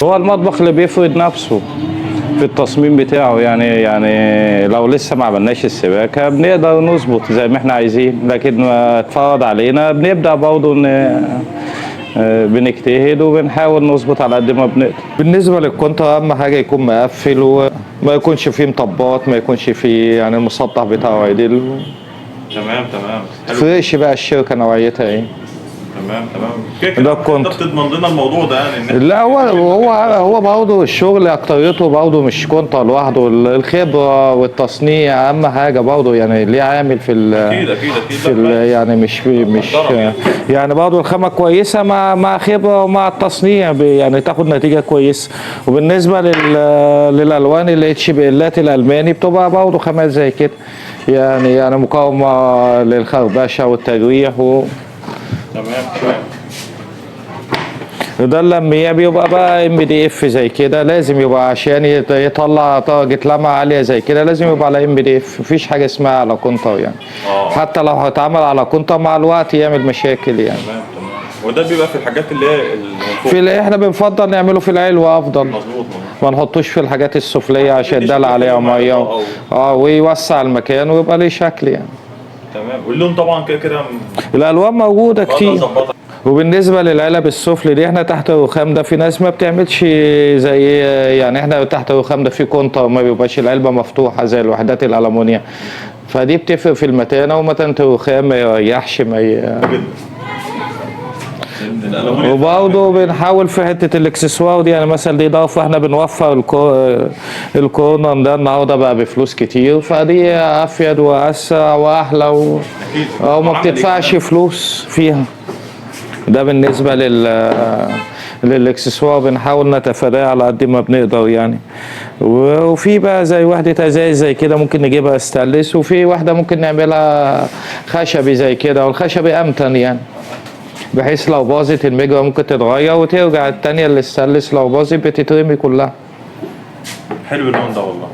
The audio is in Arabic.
هو المطبخ اللي بيفرض نفسه في التصميم بتاعه، يعني لو لسه ما عملناش السباكه بنقدر نظبط زي ما احنا عايزين، لكن ما اتفرض علينا بنبدا برضه بنجتهد وبنحاول نظبط على قد ما بنقدر. بالنسبه للكونتر اهم حاجه يكون مقفل وما يكونش فيه مطبات، ما يكونش فيه يعني المسطح بتاعه عدل. تمام. تفرقش بقى الشركه نوعيتها ايه. تمام كده انت بتضمن لنا الموضوع ده يعني. لا هو برضه الشغل اكتريته برضه مش كونتر لوحده، الخبره والتصنيع اهم حاجه برضه، يعني ليه عامل في اكيد يعني مش يعني برضه الخامه كويسه مع خبره ومع التصنيع يعني تاخد نتيجه كويسه. وبالنسبه للالوان الاتش بي الات الالماني بتبقى برضه خامات زي كده، يعني مقاومه للخربشه والتجريح تمام. ده لما بيبقى بقى ام دي اف زي كده لازم يبقى عشان يطلع درجه لمعه عاليه زي كده لازم يبقى على ام دي اف، مفيش حاجه اسمها على كونتر يعني. حتى لو هيتعمل على كونتر مع الوقت يعمل مشاكل يعني. تمام. وده بيبقى في الحاجات اللي هي احنا بنفضل نعمله في العلوه افضل. مظبوط. ما نحطوش في الحاجات السفليه عشان دل عليها ميه ويوسع المكان ويبقى ليه شكل يعني. تمام. واللون طبعا كده الالوان موجوده كتير. وبالنسبه للعلب السفلي دي احنا تحت الرخام ده في ناس ما بتعملش زي يعني احنا تحت الرخام ده في كونتر ما بيبقاش العلبه مفتوحه زي الوحدات الالومنيوم، فدي بتفرق في المتانه ومتانه الرخام ما يريحش وبرضه بنحاول في حته الاكسسوار دي، يعني مثلا دي اضافه احنا بنوفر الكورنر ده النهارده بقى بفلوس كتير، فدي افيد واسرع واحلى وما بتدفعش فلوس فيها. ده بالنسبه للاكسسوار بنحاول نتفاداه على قد ما بنقدر يعني. وفي بقى زي وحده ازاز زي كده ممكن نجيبها استانلس، وفي واحده ممكن نعملها خشبي زي كده، والخشبي امتن يعني بحيث لو باظت المجرى ممكن تتغير وترجع التانية الاستانلس، لو باظت بتترمي كلها. حلو اللون ده والله.